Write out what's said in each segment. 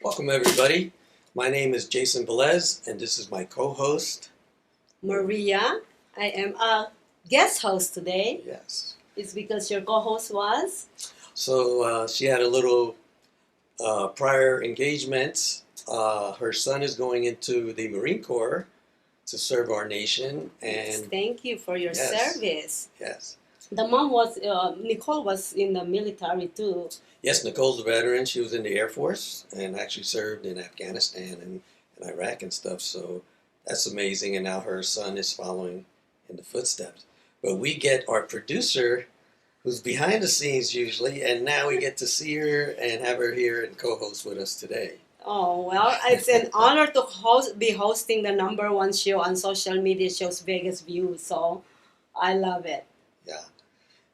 Welcome everybody. My name is Jason Velez and this is my co-host Maria. I am a guest host today. Yes. It's because your co-host was? So she had a little prior engagement. Her son is going into the Marine Corps to serve our nation. And thank you for your service. Yes. The mom was, Nicole was in the military too. Yes, Nicole's a veteran. She was in the Air Force and actually served in Afghanistan and Iraq and stuff. So that's amazing. And now her son is following in the footsteps. But we get our producer, who's behind the scenes usually, and now we get to see her and have her here and co-host with us today. Oh, well, it's an honor to be hosting the #1 show on social media shows Vegas views. So I love it. Yeah.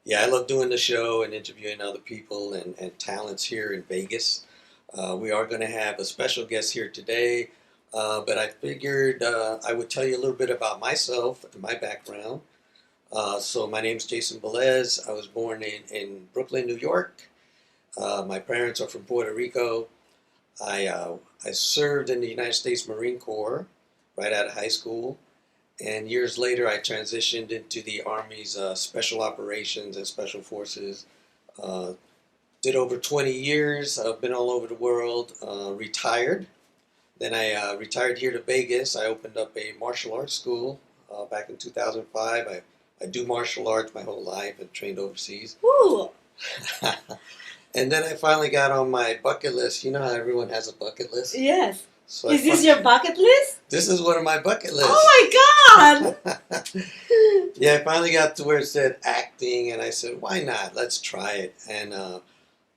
Yeah, I love doing the show and interviewing other people and talents here in Vegas. We are going to have a special guest here today, but I figured I would tell you a little bit about myself and my background. So my name's Jason Velez. I was born in Brooklyn, New York. My parents are from Puerto Rico. I served in the United States Marine Corps right out of high school. And years later, I transitioned into the Army's Special Operations and Special Forces. Did over 20 years. I've been all over the world. Retired. Then I retired here to Vegas. I opened up a martial arts school back in 2005. I do martial arts my whole life and trained overseas. Woo! And then I finally got on my bucket list. You know how everyone has a bucket list? Yes. So is this your bucket list? This is one of my bucket lists. Oh my God! Yeah, I finally got to where it said acting, and I said, why not? Let's try it. And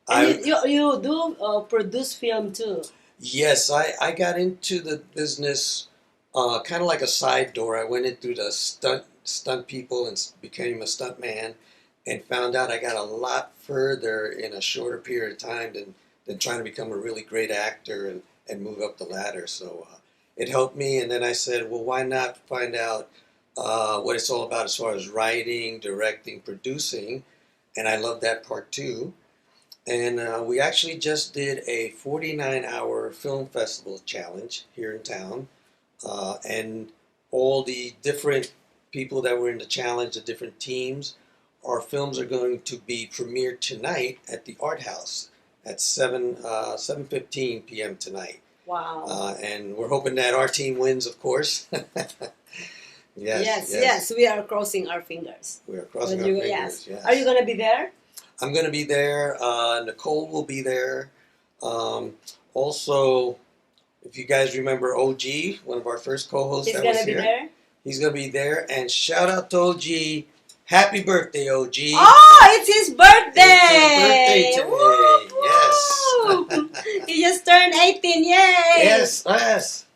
you do produce film too. Yes, I got into the business kind of like a side door. I went in through the stunt people and became a stunt man, and found out I got a lot further in a shorter period of time than trying to become a really great actor and move up the ladder. So it helped me, and then I said, well, why not find out what it's all about as far as writing, directing, producing, and I love that part too. And we actually just did a 49-hour film festival challenge here in town, and all the different people that were in the challenge, the different teams, our films are going to be premiered tonight at the Art House at 7:15 p.m. tonight. Wow. And we're hoping that our team wins, of course. Yes. We are crossing our fingers. We are crossing our fingers, yes. Are you going to be there? I'm going to be there. Nicole will be there. Also, if you guys remember OG, one of our first co-hosts that was here. He's going to be there? He's going to be there. And shout out to OG. Happy birthday, OG. Oh, it's his birthday. It's his birthday today. Woo! Yes. He just turned 18. Yay. Yes.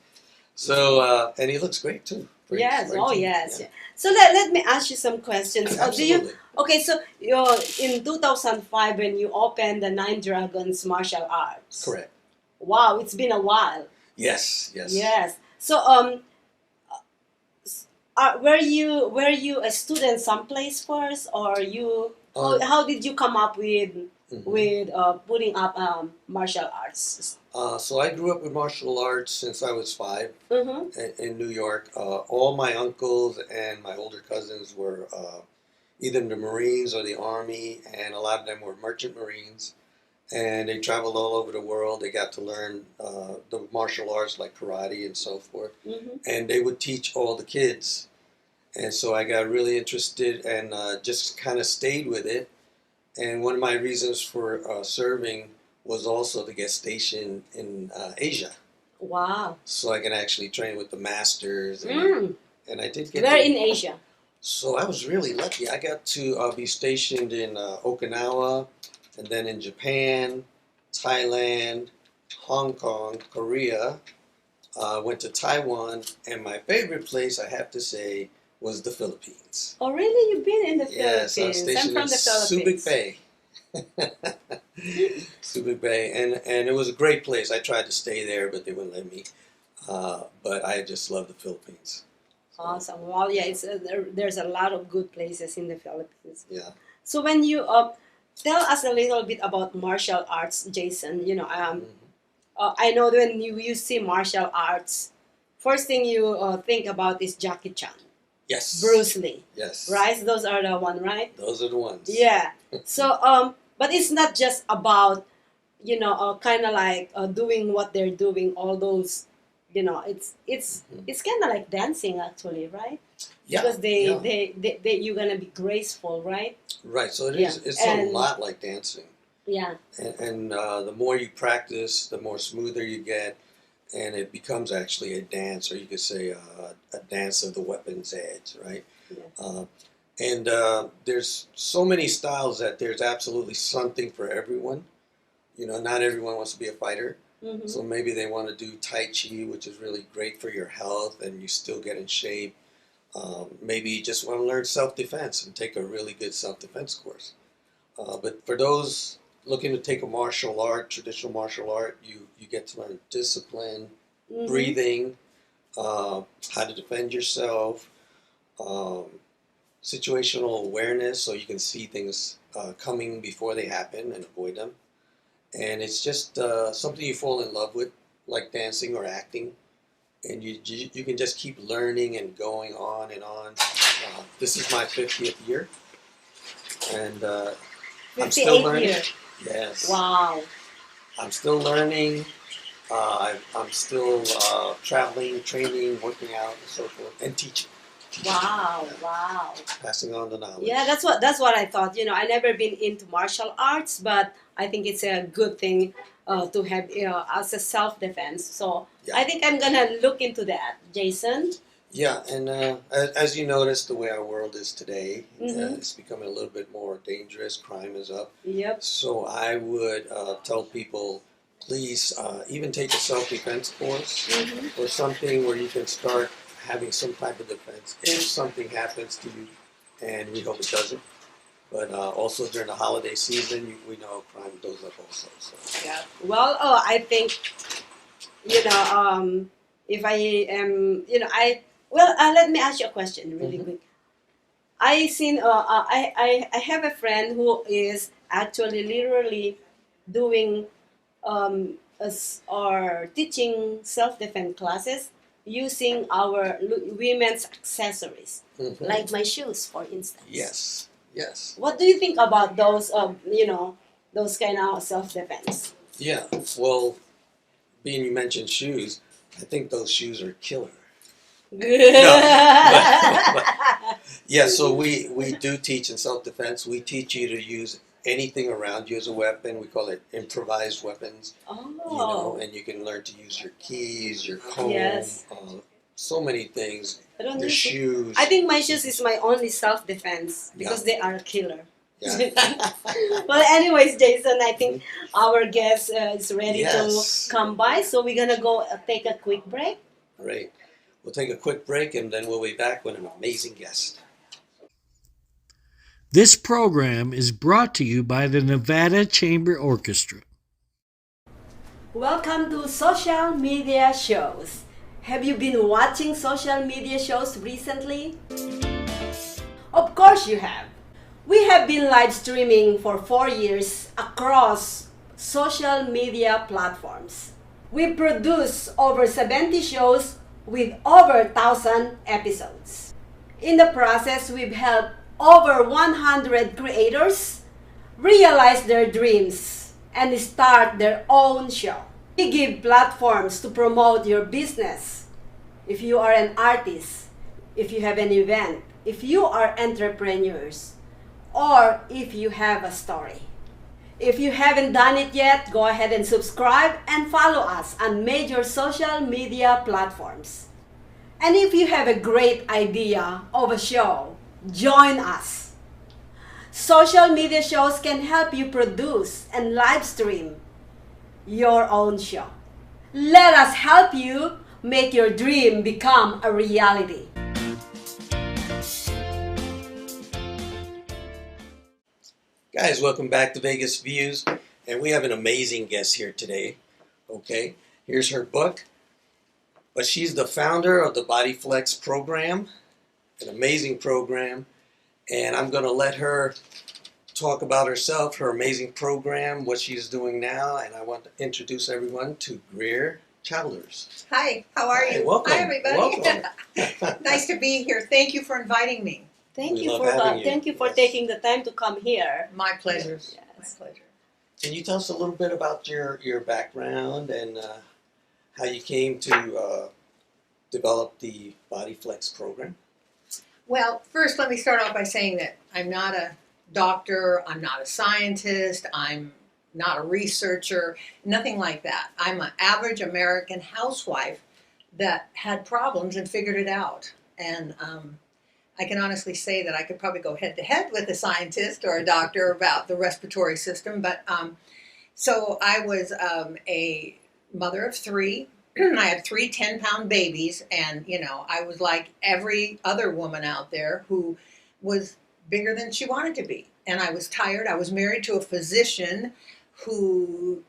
So, and he looks great too. Yes. Yes. Yeah. So let me ask you some questions. Absolutely. So in 2005 when you opened the Nine Dragons Martial Arts. Correct. Wow, it's been a while. Yes. So were you a student someplace first, or you how did you come up with putting up martial arts? So I grew up with martial arts since I was 5 in New York. All my uncles and my older cousins were either in the Marines or the Army, and a lot of them were merchant Marines. And they traveled all over the world. They got to learn the martial arts like karate and so forth. And they would teach all the kids. And so I got really interested and just kind of stayed with it. And one of my reasons for serving was also to get stationed in Asia. Wow. So I can actually train with the masters. And I did get Where in Asia? So I was really lucky. I got to be stationed in Okinawa, and then in Japan, Thailand, Hong Kong, Korea. Went to Taiwan, and my favorite place, I have to say, was the Philippines. Oh, really? You've been in the Philippines? Yes, I was stationed in Subic Bay. Subic Bay, and it was a great place. I tried to stay there, but they wouldn't let me. But I just love the Philippines. Awesome. Well, yeah, there's a lot of good places in the Philippines. Yeah. So when you tell us a little bit about martial arts, Jason. I know when you see martial arts, first thing you think about is Jackie Chan, Yes. Bruce Lee, Yes. right? Those are the one, right? Those are the ones. Yeah. So but it's not just about kind of like doing what they're doing. All those, it's kind of like dancing actually, right? Yeah. Because Yeah. they you're gonna be graceful, right? Right. So Yeah. it's a lot like dancing. Yeah. And the more you practice, the more smoother you get, and it becomes actually a dance, or you could say a dance of the weapon's edge, right? Yes. And there's so many styles that there's absolutely something for everyone. Not everyone wants to be a fighter. Mm-hmm. So maybe they want to do Tai Chi, which is really great for your health and you still get in shape. Maybe you just want to learn self-defense and take a really good self-defense course. But for those looking to take a martial art, traditional martial art, you get to learn discipline, Mm-hmm. breathing, how to defend yourself, situational awareness so you can see things coming before they happen and avoid them. And it's just something you fall in love with, like dancing or acting. And you can just keep learning and going on and on. This is my 50th year. And I'm still 58 learning. year. Yes. Wow. I'm still learning. I'm still traveling, training, working out, and so forth, and teaching. Wow. Wow. Passing on the knowledge. Yeah, that's what I thought. I never been into martial arts, but I think it's a good thing to have as a self-defense. So Yeah. I think I'm gonna look into that, Jason. Yeah, and as you notice, the way our world is today, Mhm. it's becoming a little bit more dangerous. Crime is up. Yep. So I would tell people, please even take a self-defense course Mhm. or something where you can start having some type of defense if something happens to you, and we hope it doesn't. But also during the holiday season, we know crime goes up also. So. Yeah. Well, I think if I am, let me ask you a question really Mhm. quick. I have a friend who is actually literally doing or teaching self-defense classes using our women's accessories, Mhm. like my shoes, for instance. Yes. Yes. What do you think about those? Those kind of self-defense. Yeah. Well, being you mentioned shoes, I think those shoes are killer. Yeah, so we do teach in self-defense. We teach you to use anything around you as a weapon. We call it improvised weapons. Oh. And you can learn to use your keys, your comb, Yes. so many things. I don't Your use it. shoes. I think my shoes is my only self-defense because they are a killer. Yeah. Well, anyways, Jason, I think our guest is ready Yes. to come by, so we're gonna go take a quick break. Great. We'll take a quick break and then we'll be back with an amazing guest. This program is brought to you by the Nevada Chamber Orchestra. Welcome to social media shows. Have you been watching social media shows recently? Of course you have. We have been live streaming for 4 years across social media platforms. We produce over 70 shows with over 1,000 episodes. In the process, we've helped over 100 creators realize their dreams and start their own show. We give platforms to promote your business. If you are an artist, if you have an event, if you are entrepreneurs, or if you have a story. If you haven't done it yet, go ahead and subscribe and follow us on major social media platforms. And if you have a great idea of a show, join us. Social media shows can help you produce and live stream your own show. Let us help you make your dream become a reality. Guys, welcome back to Vegas Views, and we have an amazing guest here today. Okay, here's her book, but she's the founder of the Body Flex program, an amazing program. And I'm going to let her talk about herself, her amazing program, what she's doing now. And I want to introduce everyone to Greer Childers. Hi, how are Hi, you? welcome. Hi, everybody. Welcome. Nice to be here. Thank you for inviting me. Thank We you love for having you. thank you for Yes. taking the time to come here. My pleasure. Yes. My pleasure. Can you tell us a little bit about your background and how you came to develop the Body Flex program? Well, first, let me start off by saying that I'm not a doctor, I'm not a scientist, I'm not a researcher, nothing like that. I'm an average American housewife that had problems and figured it out. And I can honestly say that I could probably go head to head with a scientist or a doctor about the respiratory system. But so I was a mother of three. I had 3 10-pound babies, and I was like every other woman out there who was bigger than she wanted to be. And I was tired. I was married to a physician who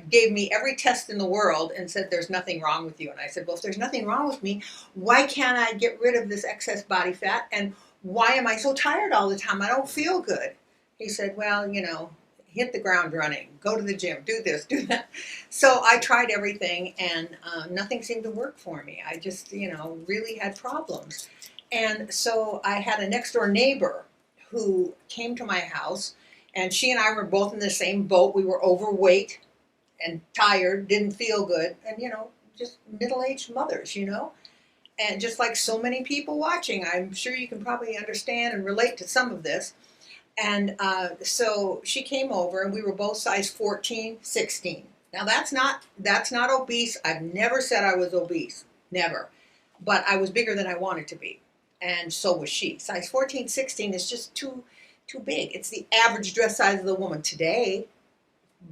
gave me every test in the world and said, there's nothing wrong with you. And I said, well, if there's nothing wrong with me, why can't I get rid of this excess body fat? And why am I so tired all the time? I don't feel good. He said, well, hit the ground running, go to the gym, do this, do that. So I tried everything, and nothing seemed to work for me. I just, really had problems. And so I had a next door neighbor who came to my house, and she and I were both in the same boat. We were overweight and tired, didn't feel good, and, just middle-aged mothers, and just like so many people watching, I'm sure you can probably understand and relate to some of this. And so she came over, and we were both size 14, 16. Now that's not obese. I've never said I was obese, never. But I was bigger than I wanted to be, and so was she. Size 14, 16 is just too big. It's the average dress size of the woman today,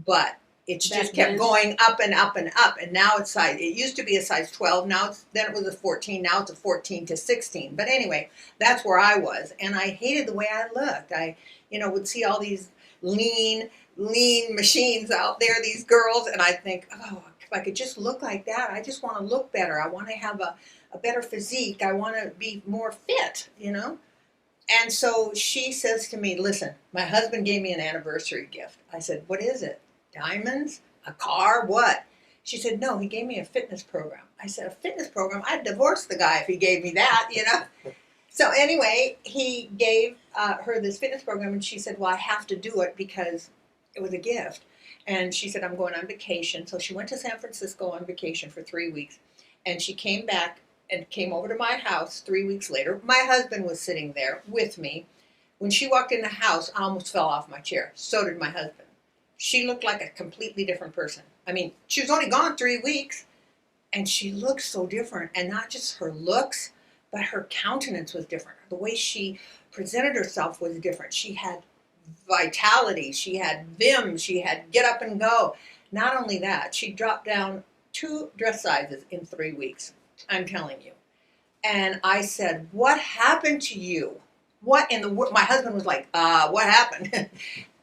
but it's just kept going up and up and up. And now it used to be a size 12. Then it was a 14. Now it's a 14 to 16. But anyway, that's where I was. And I hated the way I looked. I, would see all these lean machines out there, these girls. And I'd think, oh, if I could just look like that, I just want to look better. I want to have a better physique. I want to be more fit, And so she says to me, listen, my husband gave me an anniversary gift. I said, what is it? Diamonds? A car? What? She said, no, he gave me a fitness program. I said, a fitness program? I'd divorce the guy if he gave me that, So anyway, he gave her this fitness program, and she said, well, I have to do it because it was a gift. And she said, I'm going on vacation. So she went to San Francisco on vacation for 3 weeks, and she came back and came over to my house 3 weeks later. My husband was sitting there with me. When she walked in the house, I almost fell off my chair. So did my husband. She looked like a completely different person. I mean, she was only gone 3 weeks, and she looked so different. And not just her looks, but her countenance was different. The way she presented herself was different. She had vitality. She had vim. She had get up and go. Not only that, she dropped down 2 dress sizes in 3 weeks. I'm telling you. And I said, what happened to you? What in the world? My husband was like, what happened?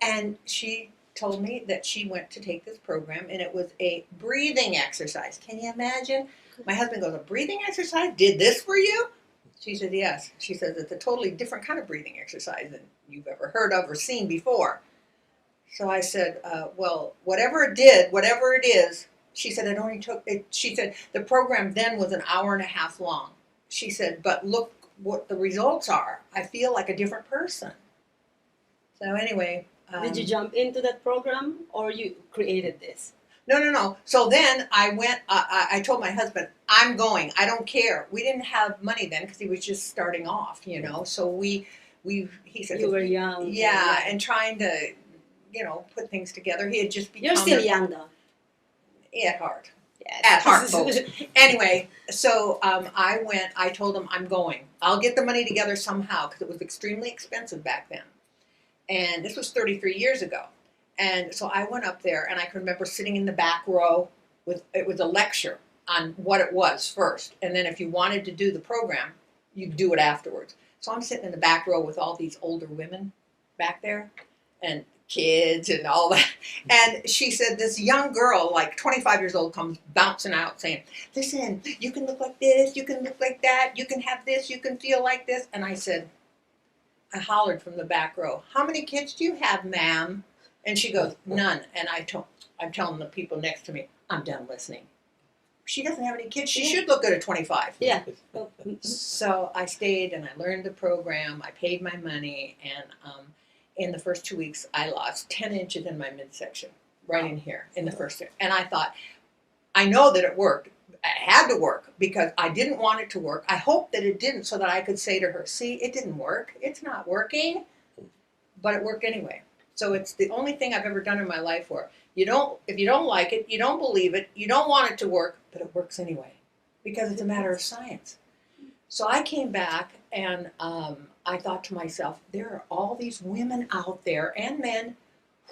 And she told me that she went to take this program, and it was a breathing exercise. Can you imagine? My husband goes, a breathing exercise? Did this for you? She said, yes. She says, it's a totally different kind of breathing exercise than you've ever heard of or seen before. So I said, well, whatever it is, she said, it only took, she said, the program then was an hour and a half long. She said, but look what the results are. I feel like a different person. So anyway. Did you jump into that program, or you created this? No. So then I went, I told my husband, I'm going. I don't care. We didn't have money then because he was just starting off, So he said. You were young. Yeah, and trying to, put things together. He had just become. You're still young, though. At heart. Yes. At heart, folks. Anyway, so I told him, I'm going. I'll get the money together somehow because it was extremely expensive back then. And this was 33 years ago. And so I went up there, and I can remember sitting in the back row it was a lecture on what it was first. And then if you wanted to do the program, you do it afterwards. So I'm sitting in the back row with all these older women back there, and kids and all that. And she said this young girl, like 25 years old, comes bouncing out saying, listen, you can look like this, you can look like that, you can have this, you can feel like this. And I hollered from the back row, how many kids do you have, ma'am? And she goes, none. And I'm telling the people next to me, I'm done listening. She doesn't have any kids. She should look good at 25. Yeah. So I stayed and I learned the program. I paid my money. And in the first 2 weeks, I lost 10 inches in my midsection, right in here, in the first. And I thought, I know that it worked. It had to work because I didn't want it to work. I hoped that it didn't so that I could say to her, see, it didn't work. It's not working. But it worked anyway. So it's the only thing I've ever done in my life where if you don't like it, you don't believe it, you don't want it to work, but it works anyway because it's a matter of science. So I came back and I thought to myself, there are all these women out there and men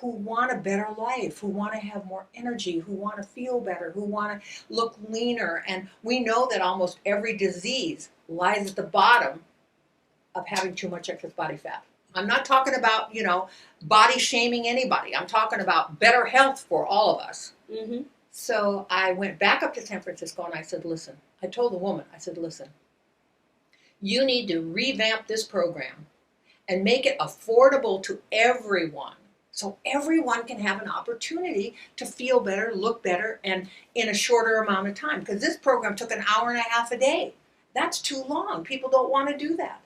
who want a better life, who want to have more energy, who want to feel better, who want to look leaner. And we know that almost every disease lies at the bottom of having too much excess body fat. I'm not talking about, body shaming anybody. I'm talking about better health for all of us. Mm-hmm. So I went back up to San Francisco and I said, listen, I told the woman, I said, listen, you need to revamp this program and make it affordable to everyone so everyone can have an opportunity to feel better, look better, and in a shorter amount of time. Because this program took an hour and a half a day. That's too long. People don't want to do that.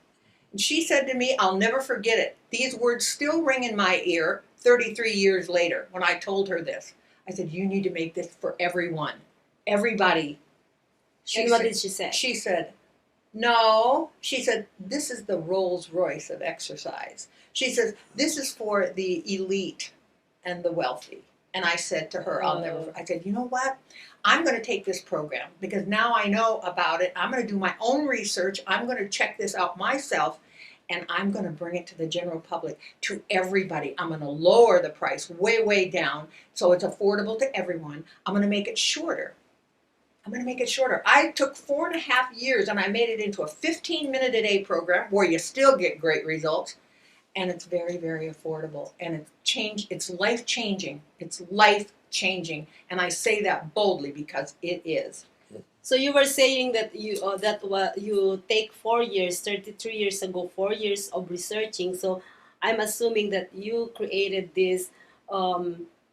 And she said to me, I'll never forget it. These words still ring in my ear 33 years later when I told her this. I said, you need to make this for everyone. Everybody. And what did she say? She said, no. She said, this is the Rolls Royce of exercise. She says, this is for the elite and the wealthy. And I said to her, I said, you know what? I'm going to take this program because now I know about it. I'm going to do my own research. I'm going to check this out myself, and I'm going to bring it to the general public, to everybody. I'm going to lower the price way, way down so it's affordable to everyone. I'm going to make it shorter. I took 4.5 years, and I made it into a 15-minute-a-day program where you still get great results, and it's very, very affordable, and it's life-changing. It's life-changing, and I say that boldly because it is. So you were saying that you take 4 years, 33 years ago, 4 years of researching. So I'm assuming that you created this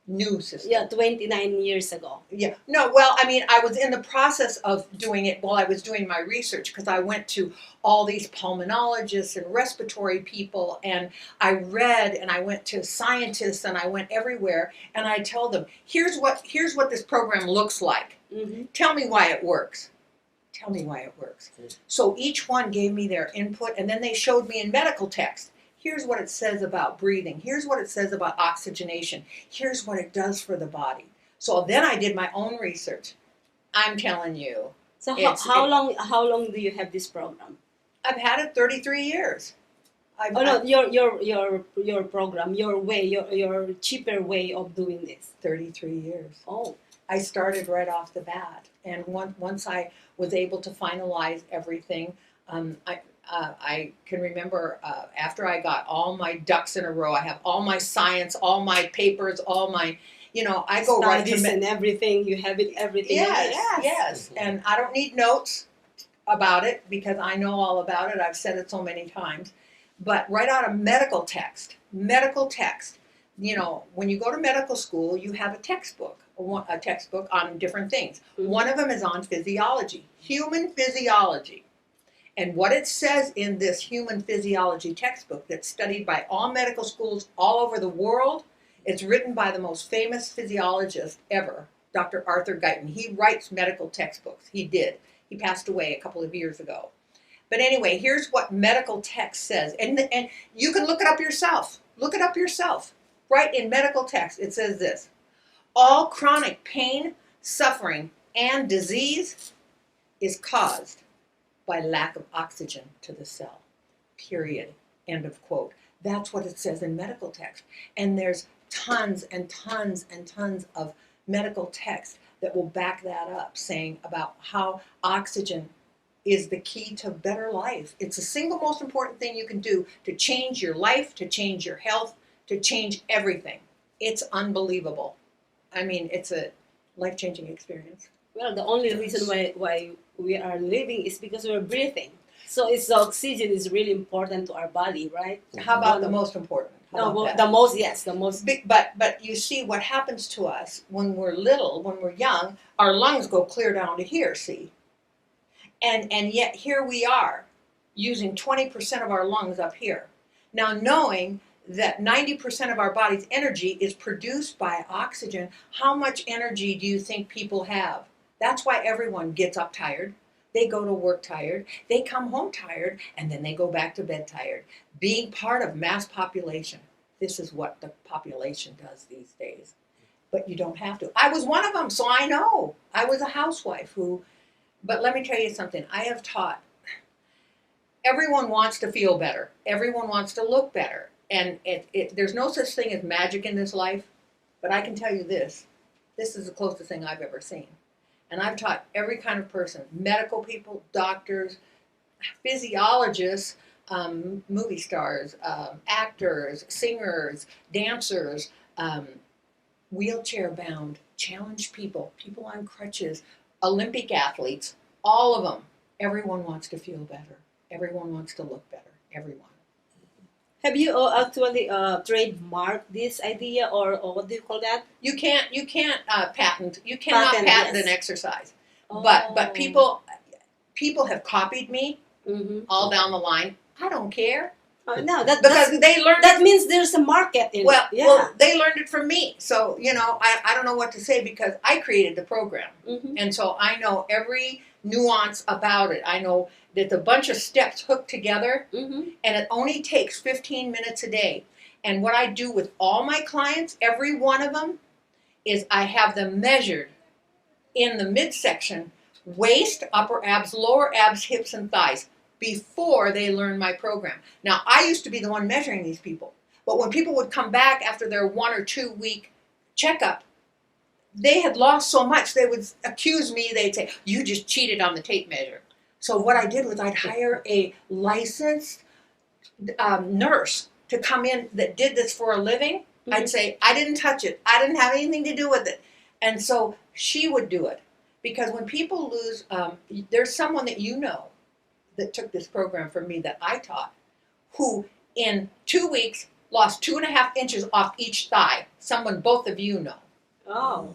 new system. Yeah, 29 years ago. Yeah. No, well, I mean, I was in the process of doing it while I was doing my research because I went to all these pulmonologists and respiratory people, and I read, and I went to scientists, and I went everywhere, and I tell them, here's what this program looks like. Mm-hmm. Tell me why it works. Tell me why it works. So each one gave me their input, and then they showed me in medical text. Here's what it says about breathing. Here's what it says about oxygenation. Here's what it does for the body. So then I did my own research. I'm telling you. So how long do you have this program? I've had it 33 years. Your program, your way, your cheaper way of doing this. 33 years. Oh. I started right off the bat, and once I was able to finalize everything, I can remember after I got all my ducks in a row. I have all my science, all my papers, all my, I go right to and everything. You have it everything. Yes. And I don't need notes about it because I know all about it. I've said it so many times. But right out of medical text. When you go to medical school, you have a textbook on different things. Mm-hmm. One of them is on physiology, human physiology. And what it says in this human physiology textbook that's studied by all medical schools all over the world, it's written by the most famous physiologist ever, Dr. Arthur Guyton. He writes medical textbooks. He did. He passed away a couple of years ago. But anyway, here's what medical text says. And you can look it up yourself. Right in medical text, it says this. All chronic pain, suffering, and disease is caused by lack of oxygen to the cell, period, end of quote. That's what it says in medical text. And there's tons and tons and tons of medical text that will back that up, saying about how oxygen is the key to better life. It's the single most important thing you can do to change your life, to change your health, to change everything. It's unbelievable. I mean, it's a life-changing experience. Well, the only reason why we are living is because we're breathing. So it's the oxygen is really important to our body, right? How about the most important? How No, about that? the most, yes, the most. But you see what happens to us when we're little, when we're young, our lungs go clear down to here, see? And yet here we are using 20% of our lungs up here. Now knowing that 90% of our body's energy is produced by oxygen, how much energy do you think people have? That's why everyone gets up tired. They go to work tired, they come home tired, and then they go back to bed tired. Being part of mass population, this is what the population does these days. But you don't have to. I was one of them, so I know. I was a housewife but let me tell you something. I have taught. Everyone wants to feel better. Everyone wants to look better. And there's no such thing as magic in this life. But I can tell you this. This is the closest thing I've ever seen. And I've taught every kind of person, medical people, doctors, physiologists, movie stars, actors, singers, dancers, wheelchair-bound, challenged people, people on crutches, Olympic athletes, all of them. Everyone wants to feel better. Everyone wants to look better. Everyone. Have you actually trademarked this idea, or what do you call that? You can't patent. You cannot patent yes. an exercise. Oh. But people have copied me all down the line. I don't care. No, Because they learned that means there's a market in well, it. Yeah. well, they learned it from me. So, I don't know what to say because I created the program. And so I know every nuance about it. I know that a bunch of steps hooked together, and it only takes 15 minutes a day. And what I do with all my clients, every one of them, is I have them measured in the midsection, waist, upper abs, lower abs, hips, and thighs, before they learn my program. Now, I used to be the one measuring these people, but when people would come back after their 1 or 2 week checkup, they had lost so much, they would accuse me, they'd say, you just cheated on the tape measure. So what I did was I'd hire a licensed nurse to come in that did this for a living. I'd say, I didn't touch it. I didn't have anything to do with it. And so she would do it. Because when people lose, there's someone that you know that took this program from me that I taught, who in 2 weeks lost 2.5 inches off each thigh. Someone both of you know. Oh.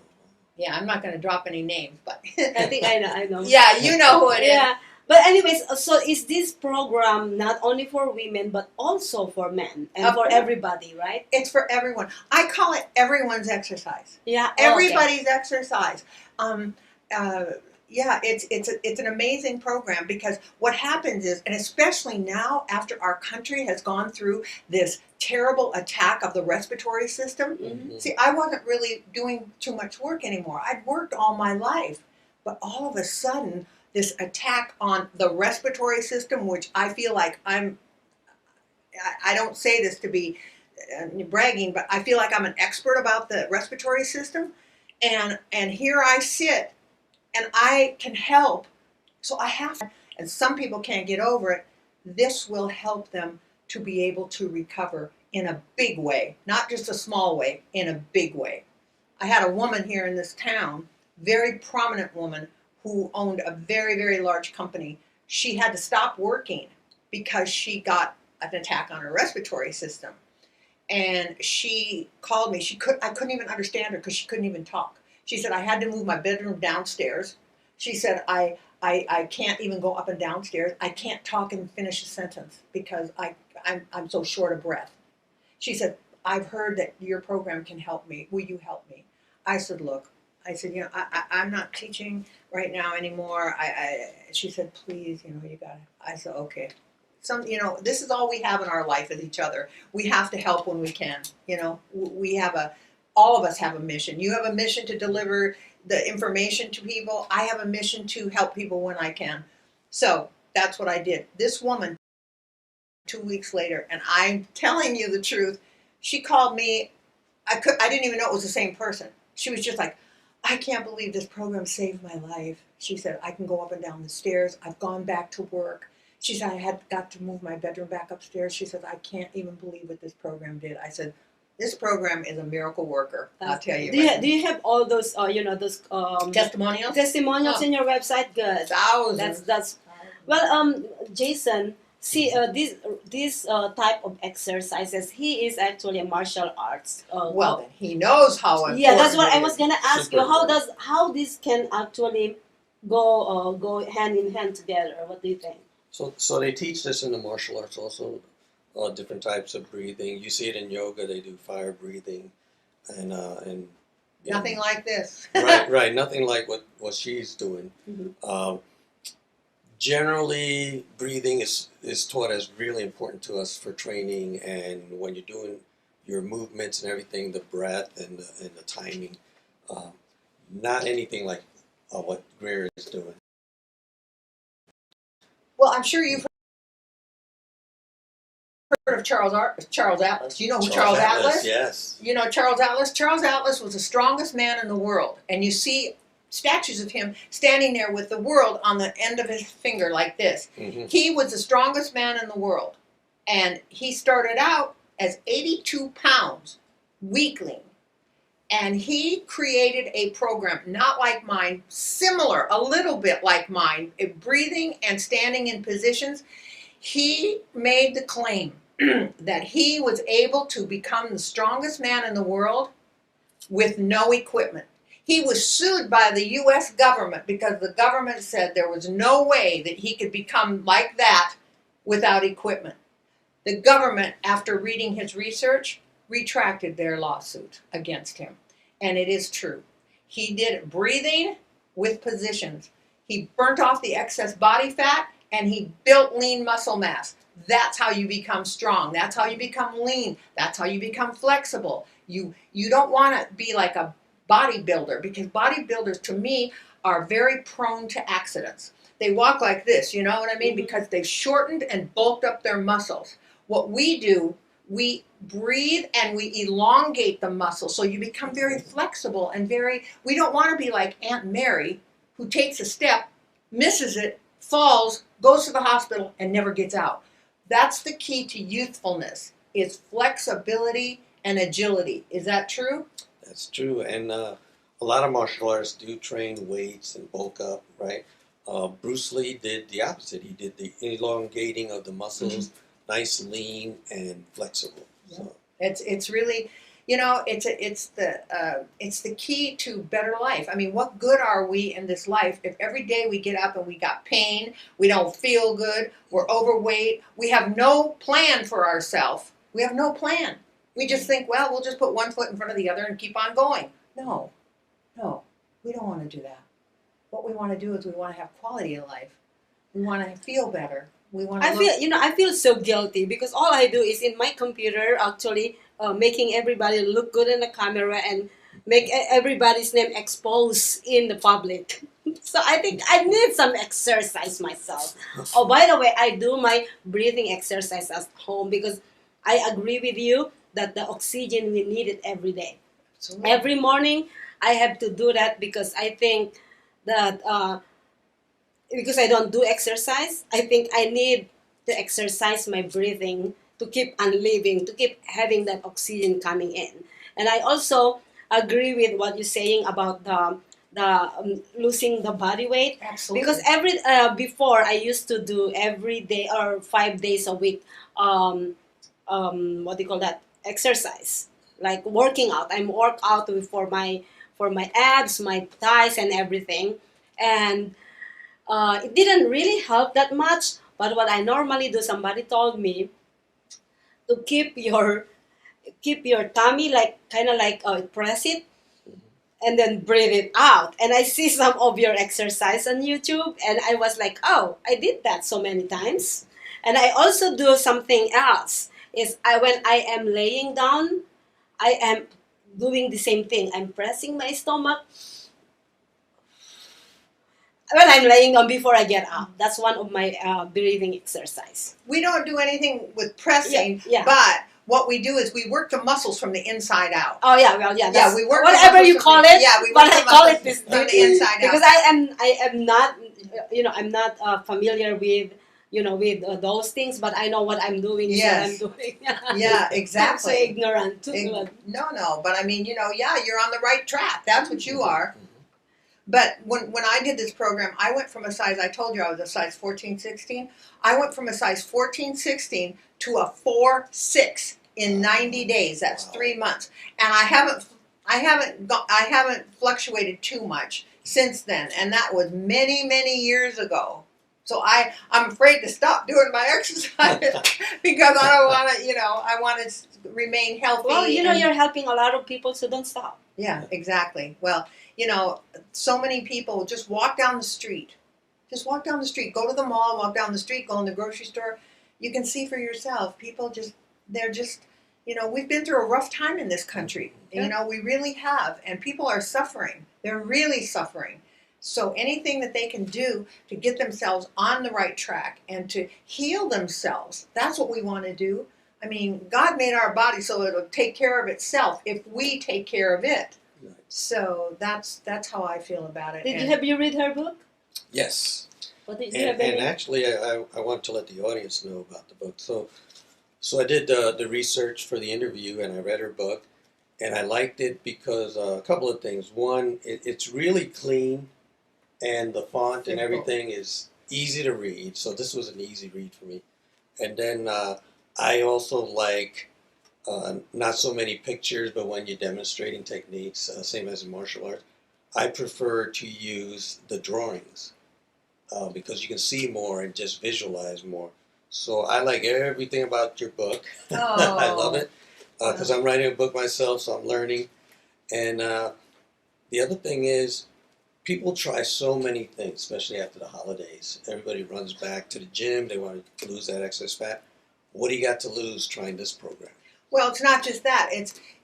Yeah, I'm not going to drop any names, but I think I know. Yeah, you know who it is. Yeah. But anyways, so is this program not only for women but also for men and Of for course. everybody, right? It's for everyone. I call it everyone's exercise. Yeah. Everybody's exercise. Yeah, it's an amazing program because what happens is, and especially now after our country has gone through this terrible attack of the respiratory system. See, I wasn't really doing too much work anymore. I'd worked all my life, but all of a sudden, this attack on the respiratory system, which I feel like I don't say this to be bragging, but I feel like I'm an expert about the respiratory system, and here I sit. And I can help, so I have to, and some people can't get over it. This will help them to be able to recover in a big way, not just a small way, in a big way. I had a woman here in this town, very prominent woman, who owned a very, very large company. She had to stop working because she got an attack on her respiratory system. And she called me. I couldn't even understand her because she couldn't even talk. She said, I had to move my bedroom downstairs. She said, I can't even go up and downstairs. I can't talk and finish a sentence because I'm so short of breath. She said, I've heard that your program can help me. Will you help me? I said, look, I'm not teaching right now anymore. She said, please, you got it. I said, okay. This is all we have in our life is each other. We have to help when we can. All of us have a mission. You have a mission to deliver the information to people. I have a mission to help people when I can. So that's what I did. This woman, 2 weeks later, and I'm telling you the truth, she called me. I didn't even know it was the same person. She was just like, I can't believe this program saved my life. She said, I can go up and down the stairs. I've gone back to work. She said, I had got to move my bedroom back upstairs. She said, I can't even believe what this program did. I said, This program is a miracle worker. I'll tell you. Do you have all those those Testimonials in your website? Good. Thousands. That's well, Jason. See, this type of exercises, he is actually a martial arts. Well, then he knows how important. Yeah, that's what I was it is. gonna ask Super you. important. How this can actually go hand in hand together? What do you think? So they teach this in the martial arts also, different types of breathing. You see it in yoga. They do fire breathing, and you know, Nothing like this. right. Nothing like what she's doing. Mhm. Generally, breathing is taught as really important to us for training, and when you're doing your movements and everything, the breath and the timing. Not anything like what Greer is doing. Well, I'm sure you've heard of Charles Atlas. You know who Charles Atlas? Yes. You know Charles Atlas? Charles Atlas was the strongest man in the world. And you see statues of him standing there with the world on the end of his finger like this. Mm-hmm. He was the strongest man in the world. And he started out as 82 pounds, weakling. And he created a program, not like mine, similar, a little bit like mine, breathing and standing in positions. He made the claim that he was able to become the strongest man in the world with no equipment. He was sued by the U.S. government because the government said there was no way that he could become like that without equipment. The government, after reading his research, retracted their lawsuit against him. And it is true. He did breathing with positions. He burnt off the excess body fat and he built lean muscle mass. That's how you become strong. That's how you become lean. That's how you become flexible. You don't want to be like a bodybuilder, because bodybuilders to me are very prone to accidents. They walk like this, you know what I mean? Because they've shortened and bulked up their muscles. What we do, we breathe and we elongate the muscle so you become very flexible and we don't want to be like Aunt Mary, who takes a step, misses it, falls, goes to the hospital and never gets out. That's the key to youthfulness, is flexibility and agility. Is that true? That's true, and a lot of martial artists do train weights and bulk up, right? Bruce Lee did the opposite. He did the elongating of the muscles, nice, lean, and flexible. Yeah. So It's really, it's the key to better life. I mean, what good are we in this life if every day we get up and we got pain, we don't feel good, we're overweight, we have no plan for ourselves. We have no plan. We just think, well, we'll just put one foot in front of the other and keep on going. No, we don't want to do that. What we want to do is we want to have quality of life. We want to feel better. We want to I feel so guilty because all I do is in my computer actually making everybody look good in the camera and make everybody's name exposed in the public. So I think I need some exercise myself. Oh, by the way, I do my breathing exercise at home because I agree with you that the oxygen, we need it every day. Absolutely. Every morning I have to do that because I think that because I don't do exercise, I think I need to exercise my breathing to keep on living, to keep having that oxygen coming in. And I also agree with what you're saying about the losing the body weight. Absolutely. Because before I used to do every day or 5 days a week, what do you call that? Exercise, like working out. I'm work out for my abs, my thighs, and everything. And it didn't really help that much. But what I normally do, somebody told me to keep your tummy like kind of like press it and then breathe it out. And I see some of your exercise on YouTube, and I was like, oh, I did that so many times. And I also do something else. When I am laying down, I am doing the same thing. I'm pressing my stomach when I'm laying down before I get up. That's one of my breathing exercise. We don't do anything with pressing, Yeah. but what we do is we work the muscles from the inside out. Oh yeah, well yeah. Yeah, we work the whatever muscles you from call the- it. yeah, we but work I the call it muscles this from the inside out. because I am not, I'm not familiar with with those things, but I know what I'm doing is Yes. what I'm doing. Yeah, I'm so exactly. ignorant. No, but I mean, yeah, you're on the right track. That's what you are. Mhm. But when I did this program, I went from a size, I told you I was a size 14, 16. I went from a size 14, 16 to a 4, 6 in 90 days. That's Wow. 3 months. And I haven't fluctuated too much since then. And that was many, many years ago. So I'm afraid to stop doing my exercise because I don't want to, I want to remain healthy. Well, and- you're helping a lot of people, so don't stop. Yeah, exactly. Well, so many people just walk down the street. Just walk down the street. Go to the mall, walk down the street, go in the grocery store. You can see for yourself. People they're just, we've been through a rough time in this country. Yeah. We really have. And people are suffering. They're really suffering. So anything that they can do to get themselves on the right track and to heal themselves, that's what we want to do. I mean, God made our body so it'll take care of itself if we take care of it. Right. So that's how I feel about it. Have you read her book? Yes. What did you have And any? actually, I want to let the audience know about the book. So I did the research for the interview, and I read her book, and I liked it because a couple of things. One, it's really clean, and the font and Simple. everything is easy to read. So this was an easy read for me. And then I also like not so many pictures, but when you're demonstrating techniques, same as in martial arts, I prefer to use the drawings because you can see more and just visualize more. So I like everything about your book. Oh. I love it because I'm writing a book myself, so I'm learning. And the other thing is, people try so many things, especially after the holidays. Everybody runs back to the gym. They want to lose that excess fat. What do you got to lose trying this program? Well, it's not just that.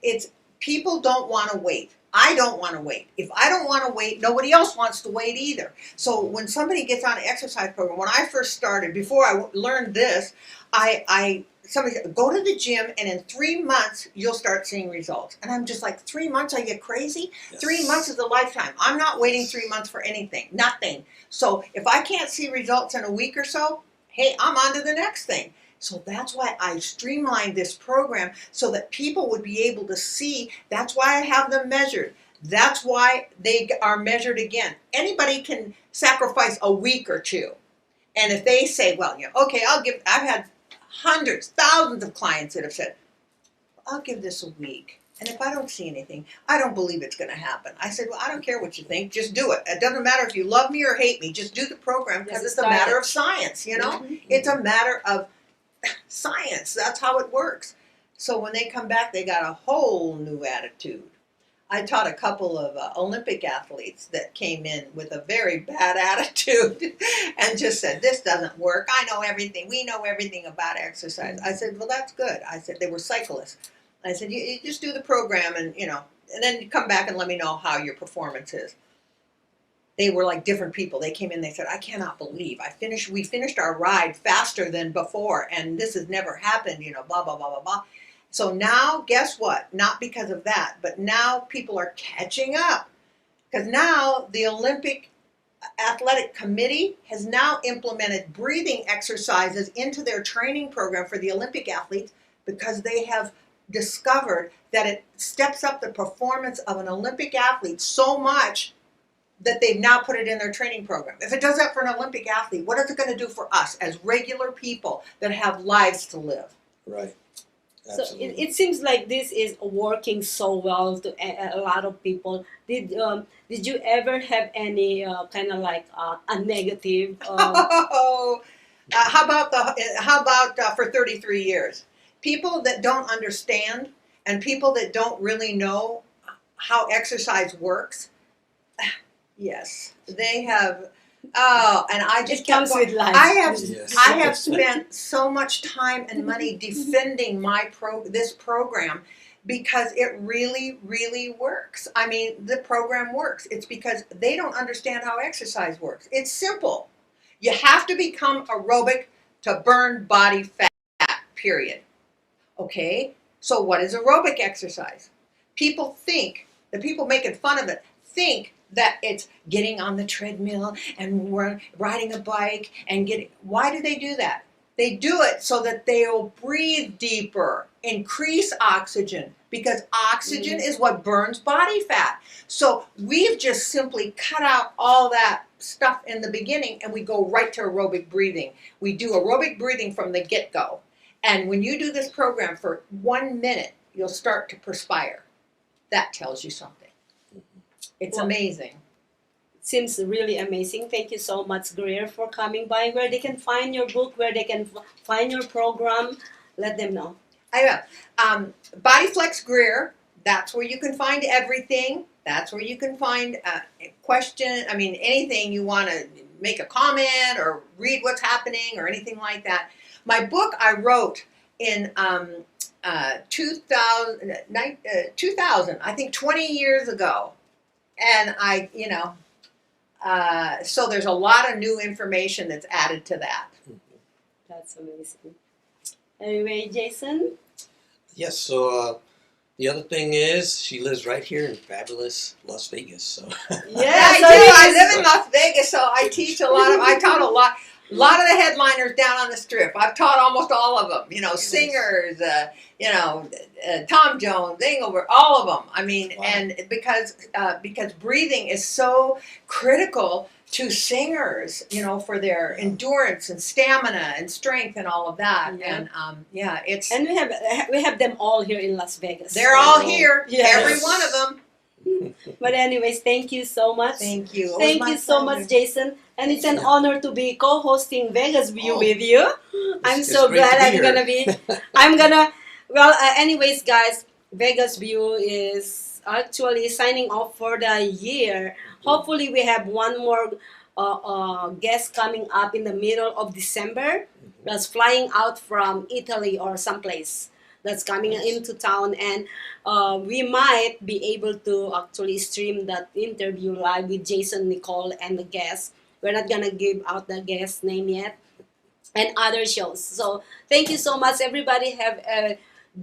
It's people don't want to wait. I don't want to wait. If I don't want to wait, nobody else wants to wait either. So when somebody gets on an exercise program, when I first started, before I learned this, somebody said, go to the gym and in 3 months you'll start seeing results. And I'm just like, 3 months? Are you crazy? Yes. 3 months is a lifetime. I'm not waiting 3 months for anything. Nothing. So if I can't see results in a week or so, hey, I'm on to the next thing. So that's why I streamlined this program so that people would be able to see. That's why I have them measured. That's why they are measured again. Anybody can sacrifice a week or two. And if they say, well, okay, I've had hundreds, thousands of clients that have said, I'll give this a week. And if I don't see anything, I don't believe it's going to happen. I said, well, I don't care what you think. Just do it. It doesn't matter if you love me or hate me. Just do the program because it's a matter of science, Mhm. It's a matter of science. That's how it works. So when they come back, they got a whole new attitude. I taught a couple of Olympic athletes that came in with a very bad attitude and just said, this doesn't work. I know everything. We know everything about exercise. I said, well, that's good. I said, they were cyclists. I said, you just do the program and then you come back and let me know how your performance is. They were like different people. They came in, they said, I cannot believe we finished our ride faster than before, and this has never happened, blah, blah, blah, blah, blah. So now, guess what? Not because of that, but now people are catching up. Because now the Olympic Athletic Committee has now implemented breathing exercises into their training program for the Olympic athletes because they have discovered that it steps up the performance of an Olympic athlete so much that they've now put it in their training program. If it does that for an Olympic athlete, what is it going to do for us as regular people that have lives to live? Right. So Absolutely. it seems like this is working so well to a lot of people. Did you ever have any kind of like a negative? How about for 33 years? People that don't understand and people that don't really know how exercise works. Yes, they have. Oh, and I just It comes with life. Yes. I have spent so much time and money defending this program because it really, really works. I mean, the program works. It's because they don't understand how exercise works. It's simple. You have to become aerobic to burn body fat, period. Okay? So what is aerobic exercise? The people making fun of it, think that it's getting on the treadmill and riding a bike and getting. Why do they do that? They do it so that they'll breathe deeper, increase oxygen, because oxygen is what burns body fat. So we've just simply cut out all that stuff in the beginning and we go right to aerobic breathing. We do aerobic breathing from the get-go. And when you do this program for 1 minute, you'll start to perspire. That tells you something. It's amazing. Seems really amazing. Thank you so much, Greer, for coming by. Where they can find your book, where they can find your program, let them know. I will. Bodyflex Greer, that's where you can find everything. That's where you can find anything you want to make a comment or read what's happening or anything like that. My book I wrote in 2000, I think 20 years ago. And so there's a lot of new information that's added to that. That's amazing. Anyway, Jason? Yes, so the other thing is she lives right here in fabulous Las Vegas. So Yeah, I do. I live in Las Vegas, so I teach I taught a lot of the headliners down on the Strip. I've taught almost all of them. Singers, Tom Jones, Engelbert, all of them. I mean, wow. And because breathing is so critical to singers, for their endurance and stamina and strength and all of that. Yeah. And it's and we have them all here in Las Vegas. They're all here, yes. Every one of them. But anyways, thank you so much. Thank you. Thank you so much, Jason. And it's an honor to be co-hosting Vegas View with you. I'm so glad I'm gonna be. Anyways, guys, Vegas View is actually signing off for the year. Hopefully, we have one more guest coming up in the middle of December. That's flying out from Italy or someplace. That's coming into town, and we might be able to actually stream that interview live with Jason, Nicole, and the guests. We're not gonna give out the guest name yet, and other shows. So thank you so much, everybody. Have a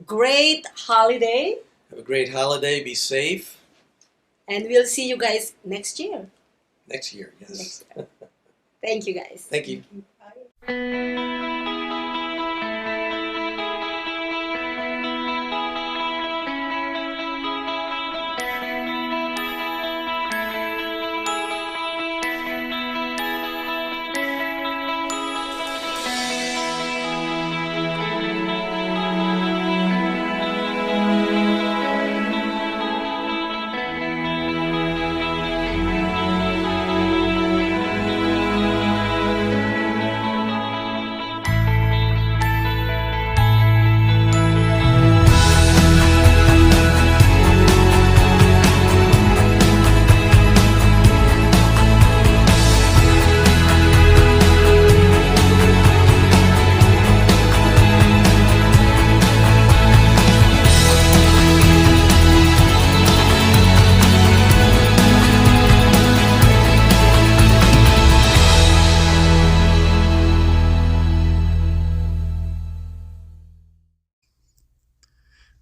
great holiday. Have a great holiday. Be safe. And we'll see you guys next year. Next year, yes. Next year. Thank you, guys. Thank you. Bye.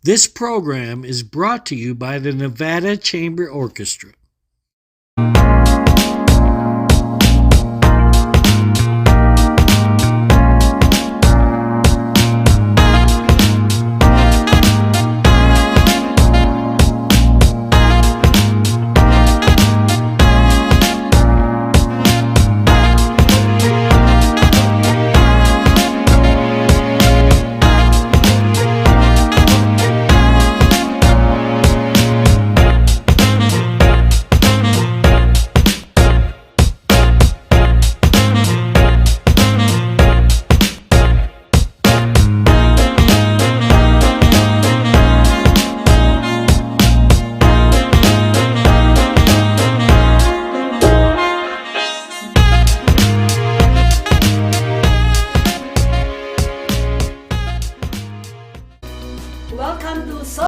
This program is brought to you by the Nevada Chamber Orchestra.